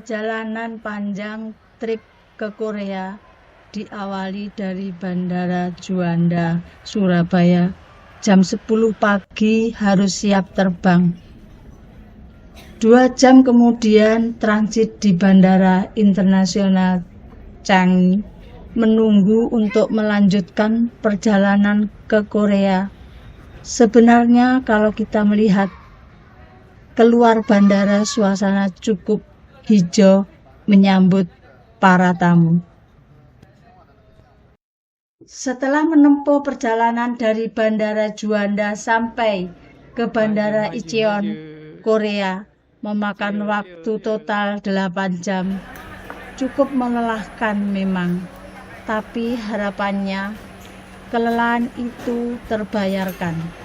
Perjalanan panjang trip ke Korea diawali dari Bandara Juanda, Surabaya. Jam 10 pagi harus siap terbang. 2 jam kemudian transit di Bandara Internasional Changi, menunggu untuk melanjutkan perjalanan ke Korea. Sebenarnya kalau kita melihat keluar bandara, suasana cukup hijau menyambut para tamu. Setelah menempuh perjalanan dari Bandara Juanda sampai ke Bandara Incheon, Korea, memakan waktu total 8 jam. Cukup melelahkan memang, tapi harapannya kelelahan itu terbayarkan.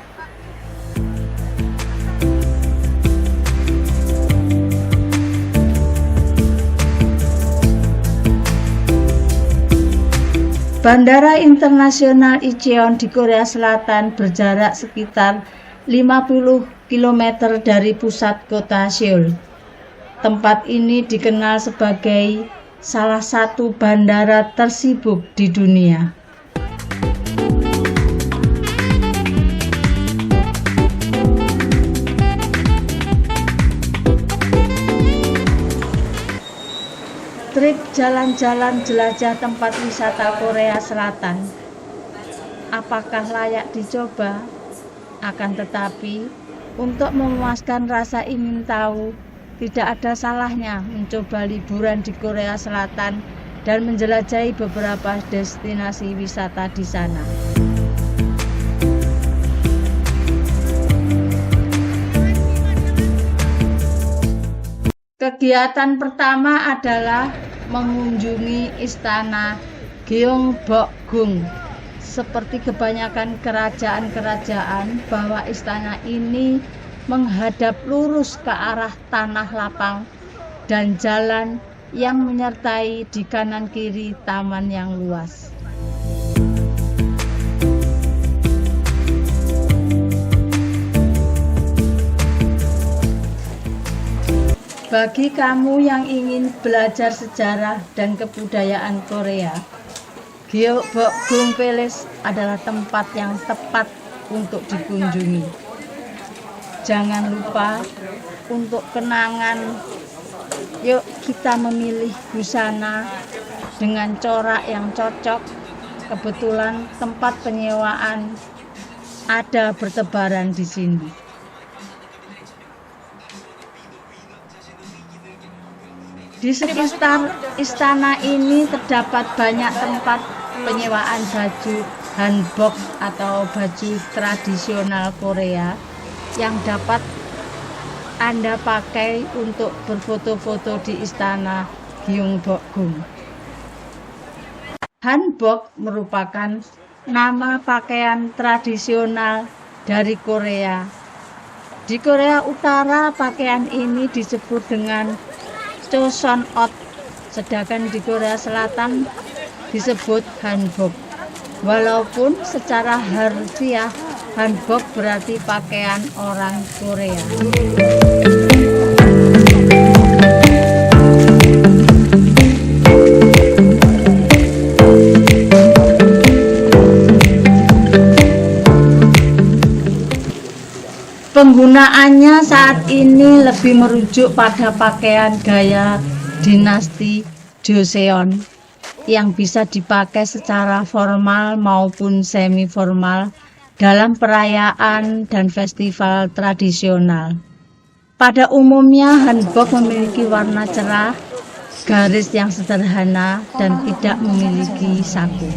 Bandara Internasional Incheon di Korea Selatan berjarak sekitar 50 km dari pusat kota Seoul. Tempat ini dikenal sebagai salah satu bandara tersibuk di dunia. Trip jalan-jalan jelajah tempat wisata Korea Selatan. Apakah layak dicoba? Akan tetapi, untuk memuaskan rasa ingin tahu, tidak ada salahnya mencoba liburan di Korea Selatan dan menjelajahi beberapa destinasi wisata di sana. Kegiatan pertama adalah mengunjungi Istana Gyeongbokgung. Seperti kebanyakan kerajaan-kerajaan, bahwa istana ini menghadap lurus ke arah tanah lapang dan jalan yang menyertai di kanan kiri taman yang luas. Bagi kamu yang ingin belajar sejarah dan kebudayaan Korea, Gyeongbokgung Palace adalah tempat yang tepat untuk dikunjungi. Jangan lupa untuk kenangan, yuk kita memilih busana dengan corak yang cocok. Kebetulan tempat penyewaan ada bertebaran di sini. Di sekitar istana ini terdapat banyak tempat penyewaan baju hanbok atau baju tradisional Korea yang dapat Anda pakai untuk berfoto-foto di istana Gyeongbokgung. Hanbok merupakan nama pakaian tradisional dari Korea. Di Korea Utara, pakaian ini disebut dengan Choseonot, sedangkan di Korea Selatan disebut hanbok. Walaupun secara harfiah hanbok berarti pakaian orang Korea. Penggunaannya saat ini lebih merujuk pada pakaian gaya dinasti Joseon yang bisa dipakai secara formal maupun semi formal dalam perayaan dan festival tradisional. Pada umumnya hanbok memiliki warna cerah, garis yang sederhana dan tidak memiliki saku.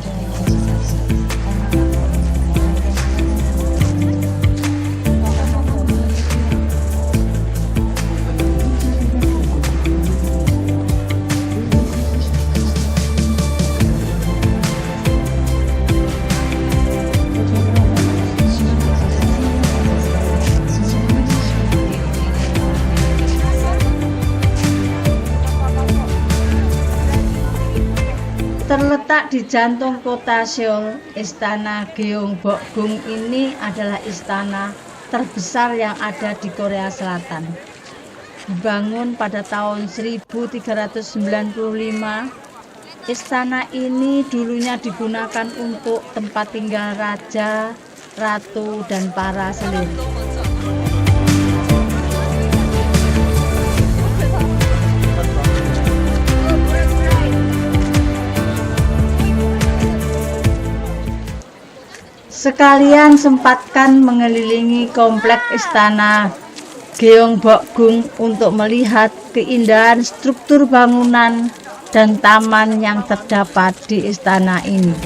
Terletak di jantung kota Seoul, Istana Gyeongbokgung ini adalah istana terbesar yang ada di Korea Selatan. dibangun pada tahun 1395. Istana ini dulunya digunakan untuk tempat tinggal raja, ratu, dan para selir. Sekalian sempatkan mengelilingi komplek istana Gyeongbokgung untuk melihat keindahan struktur bangunan dan taman yang terdapat di istana ini.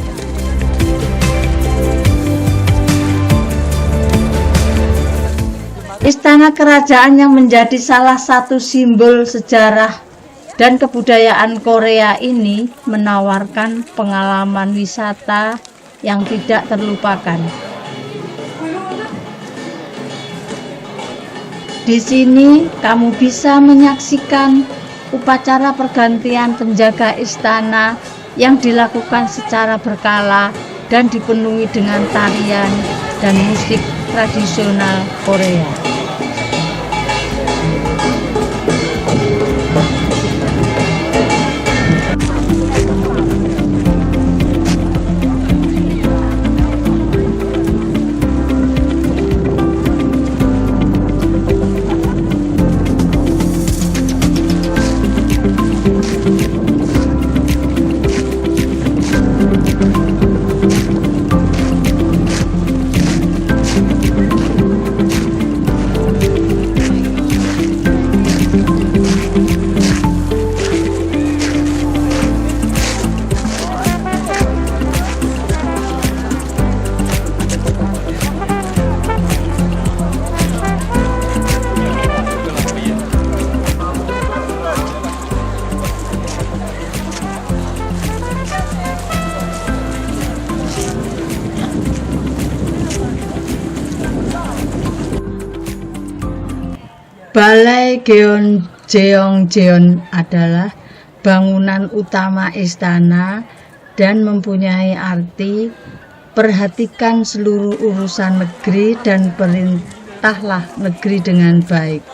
Istana kerajaan yang menjadi salah satu simbol sejarah dan kebudayaan Korea ini menawarkan pengalaman wisata yang tidak terlupakan. Di sini kamu bisa menyaksikan upacara pergantian penjaga istana yang dilakukan secara berkala dan dipenuhi dengan tarian dan musik tradisional Korea. Balai Gyeongjeon adalah bangunan utama istana dan mempunyai arti perhatikan seluruh urusan negeri dan perintahlah negeri dengan baik.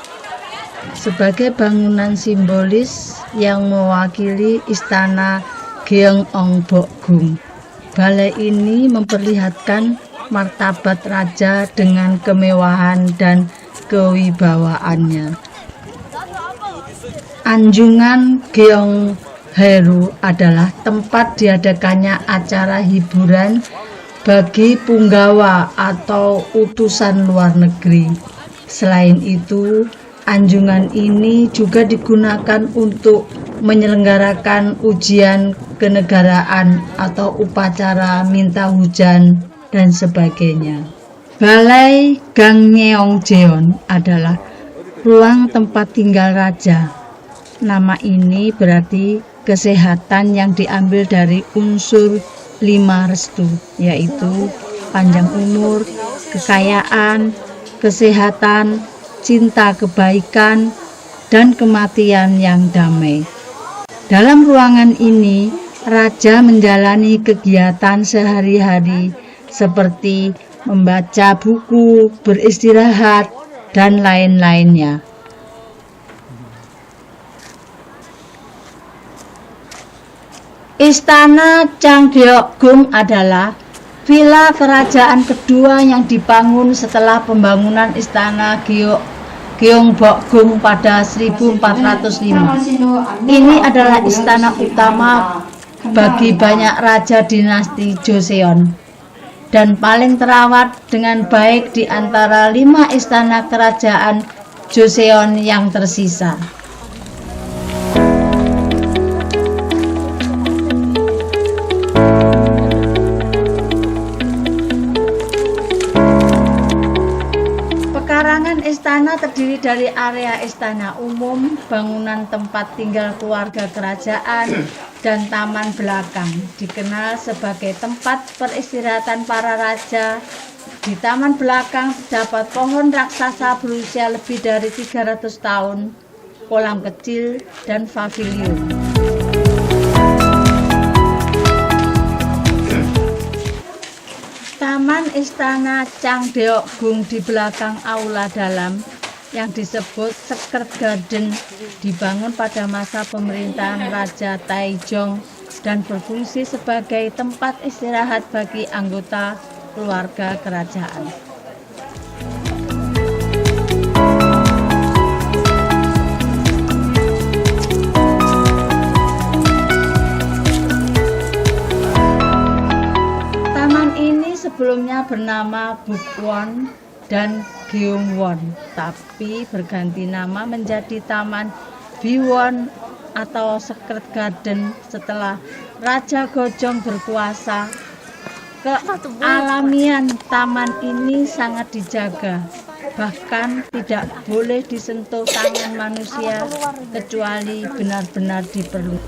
Sebagai bangunan simbolis yang mewakili istana Gyeongbokgung, balai ini memperlihatkan martabat raja dengan kemewahan dan kewibawaannya. Anjungan Gyeongharu adalah tempat diadakannya acara hiburan bagi punggawa atau utusan luar negeri. Selain itu, anjungan ini juga digunakan untuk menyelenggarakan ujian kenegaraan atau upacara minta hujan dan sebagainya. Balai Gyeongjeon adalah ruang tempat tinggal raja. Nama ini berarti kesehatan yang diambil dari unsur 5 restu, yaitu panjang umur, kekayaan, kesehatan, cinta kebaikan, dan kematian yang damai. Dalam ruangan ini, raja menjalani kegiatan sehari-hari seperti membaca buku, beristirahat, dan lain-lainnya. Istana Changgyeokgung adalah villa kerajaan kedua yang dibangun setelah pembangunan istana Gyeongbokgung pada 1405. Ini adalah istana utama bagi banyak raja dinasti Joseon dan paling terawat dengan baik di antara 5 istana kerajaan Joseon yang tersisa. Pekarangan istana terdiri dari area istana umum, bangunan tempat tinggal keluarga kerajaan, dan taman belakang, dikenal sebagai tempat peristirahatan para raja. Di taman belakang terdapat pohon raksasa berusia lebih dari 300 tahun, kolam kecil, dan pavilion. Taman istana Changgyeokgung di belakang aula dalam yang disebut Secret Garden dibangun pada masa pemerintahan Raja Taejong dan berfungsi sebagai tempat istirahat bagi anggota keluarga kerajaan. Taman ini sebelumnya bernama Bukwon dan Gyeongwon, tapi berganti nama menjadi Taman Biwon atau Secret Garden setelah Raja Gojong berkuasa. Kealamian taman ini sangat dijaga, bahkan tidak boleh disentuh tangan manusia kecuali benar-benar diperlukan.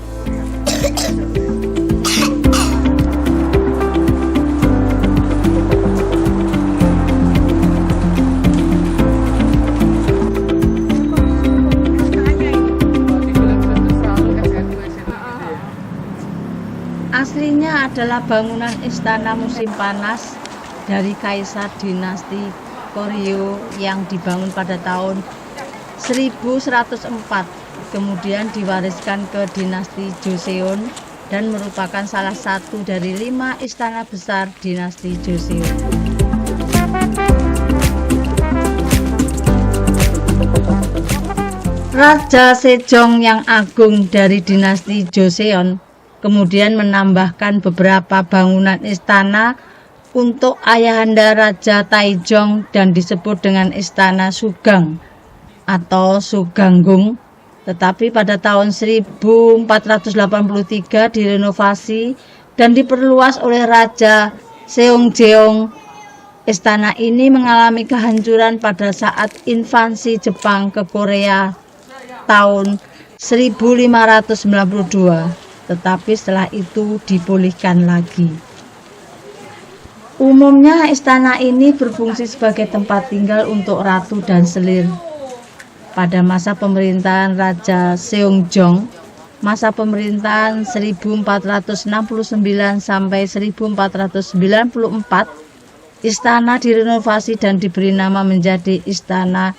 Aslinya adalah bangunan istana musim panas dari Kaisar Dinasti Goryeo yang dibangun pada tahun 1104, kemudian diwariskan ke Dinasti Joseon dan merupakan salah satu dari 5 istana besar Dinasti Joseon. Raja Sejong yang agung dari Dinasti Joseon kemudian menambahkan beberapa bangunan istana untuk ayahanda Raja Taejong dan disebut dengan Istana Sugang atau Suganggung. Tetapi pada tahun 1483 direnovasi dan diperluas oleh Raja Seongjeong. Istana ini mengalami kehancuran pada saat invasi Jepang ke Korea tahun 1592. Tetapi setelah itu dipulihkan lagi. Umumnya istana ini berfungsi sebagai tempat tinggal untuk ratu dan selir. Pada masa pemerintahan Raja Seongjong, masa pemerintahan 1469 sampai 1494, istana direnovasi dan diberi nama menjadi Istana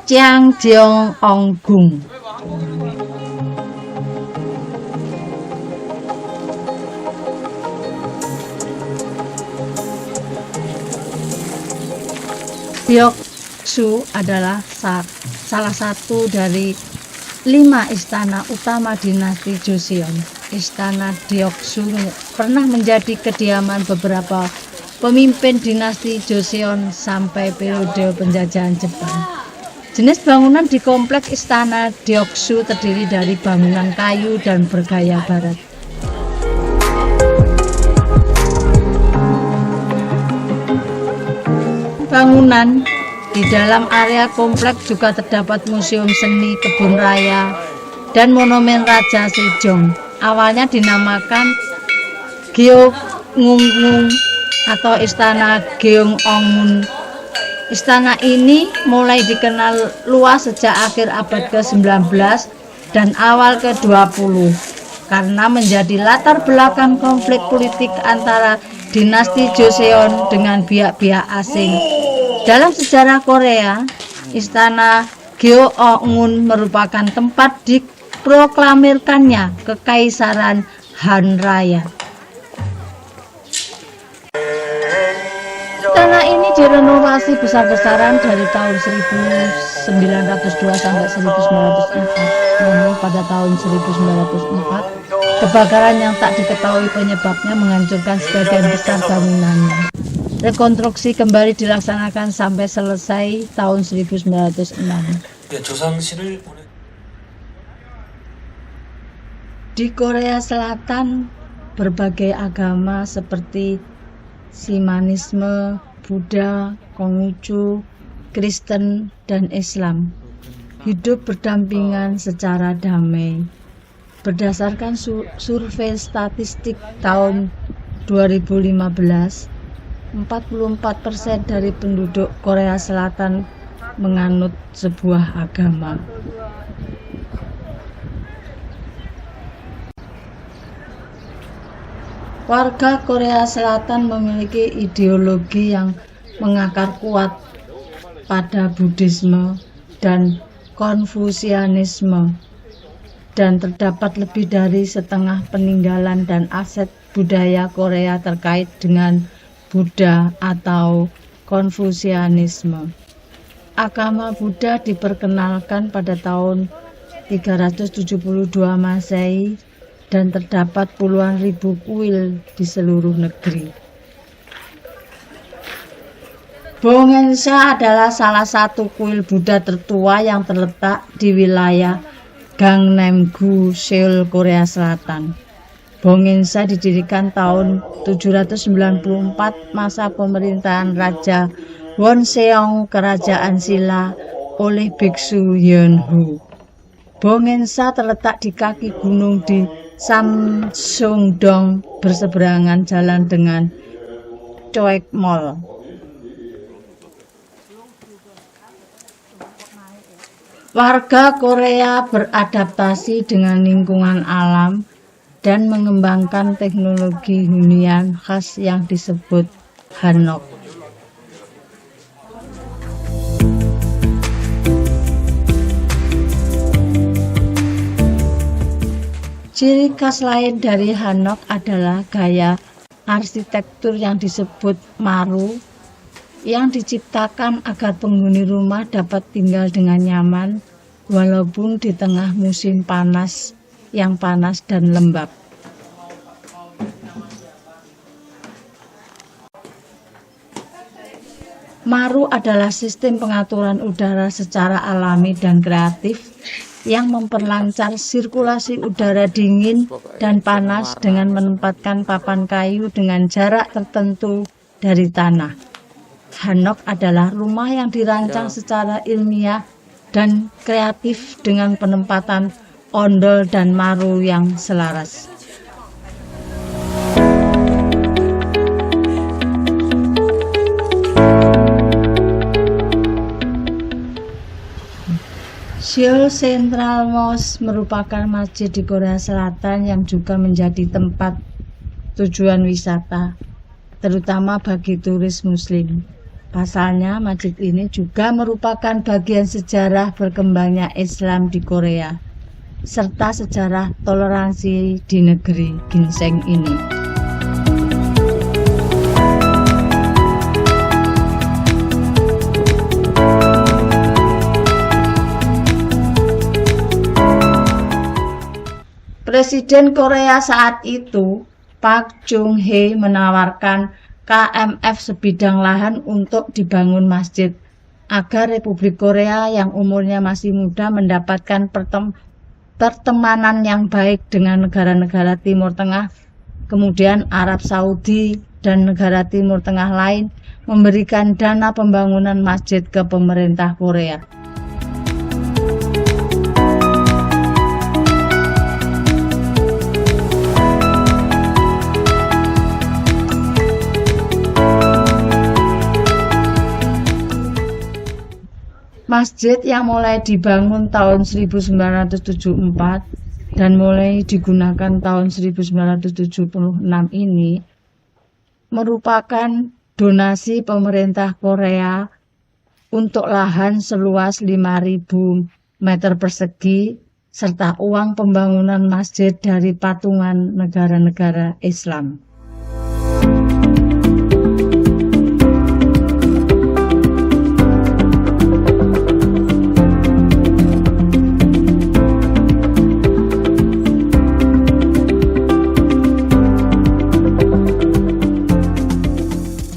Cheongjeong-gung. Deoksu adalah salah satu dari 5 istana utama dinasti Joseon. Istana Deoksu pernah menjadi kediaman beberapa pemimpin dinasti Joseon sampai periode penjajahan Jepang. Jenis bangunan di kompleks istana Deoksu terdiri dari bangunan kayu dan bergaya barat. Bangunan di dalam area kompleks juga terdapat museum seni, kebun raya, dan monumen Raja Sejong. Awalnya dinamakan Gyeongungung atau Istana Gyeongungun. Istana ini mulai dikenal luas sejak akhir abad ke-19 dan awal ke-20 karena menjadi latar belakang konflik politik antara dinasti Joseon dengan pihak-pihak asing. Dalam sejarah Korea, Istana Gyeongungun merupakan tempat diproklamirkannya Kekaisaran Han Raya. Istana ini direnovasi besar-besaran dari tahun 1902 sampai 1904. Namun pada tahun 1904, kebakaran yang tak diketahui penyebabnya menghancurkan sebagian besar bangunannya. Rekonstruksi kembali dilaksanakan sampai selesai tahun 1906. Di Korea Selatan, berbagai agama seperti Shamanisme, Buddha, Konghucu, Kristen, dan Islam hidup berdampingan secara damai. Berdasarkan survei statistik tahun 2015, 44% dari penduduk Korea Selatan menganut sebuah agama. Warga Korea Selatan memiliki ideologi yang mengakar kuat pada Buddhisme, dan Konfusianisme, dan terdapat lebih dari setengah peninggalan dan aset budaya Korea terkait dengan Buddha atau Konfusianisme. Agama Buddha diperkenalkan pada tahun 372 Masehi dan terdapat puluhan ribu kuil di seluruh negeri. Bongensa adalah salah satu kuil Buddha tertua yang terletak di wilayah Gangnam-gu, Seoul, Korea Selatan. Bongensa didirikan tahun 794 masa pemerintahan Raja Wonseong Kerajaan Silla oleh Biksu Yeonhu. Bongensa terletak di kaki gunung di Samsungdong berseberangan jalan dengan Choegmol. Warga Korea beradaptasi dengan lingkungan alam dan mengembangkan teknologi hunian khas yang disebut hanok. Ciri khas lain dari hanok adalah gaya arsitektur yang disebut maru, yang diciptakan agar penghuni rumah dapat tinggal dengan nyaman walaupun di tengah musim panas yang panas dan lembab. Maru adalah sistem pengaturan udara secara alami dan kreatif yang memperlancar sirkulasi udara dingin dan panas dengan menempatkan papan kayu dengan jarak tertentu dari tanah. Hanok adalah rumah yang dirancang secara ilmiah dan kreatif dengan penempatan ondol dan maru yang selaras. Seoul Central Mosque merupakan masjid di Korea Selatan yang juga menjadi tempat tujuan wisata, terutama bagi turis muslim. Pasalnya, masjid ini juga merupakan bagian sejarah berkembangnya Islam di Korea, serta sejarah toleransi di negeri ginseng ini. Presiden Korea saat itu, Park Chung-hee, menawarkan KMF sebidang lahan untuk dibangun masjid agar Republik Korea yang umurnya masih muda mendapatkan pertemanan yang baik dengan negara-negara Timur Tengah, kemudian Arab Saudi dan negara Timur Tengah lain memberikan dana pembangunan masjid ke pemerintah Korea. Masjid yang mulai dibangun tahun 1974 dan mulai digunakan tahun 1976 ini merupakan donasi pemerintah Korea untuk lahan seluas 5.000 meter persegi serta uang pembangunan masjid dari patungan negara-negara Islam.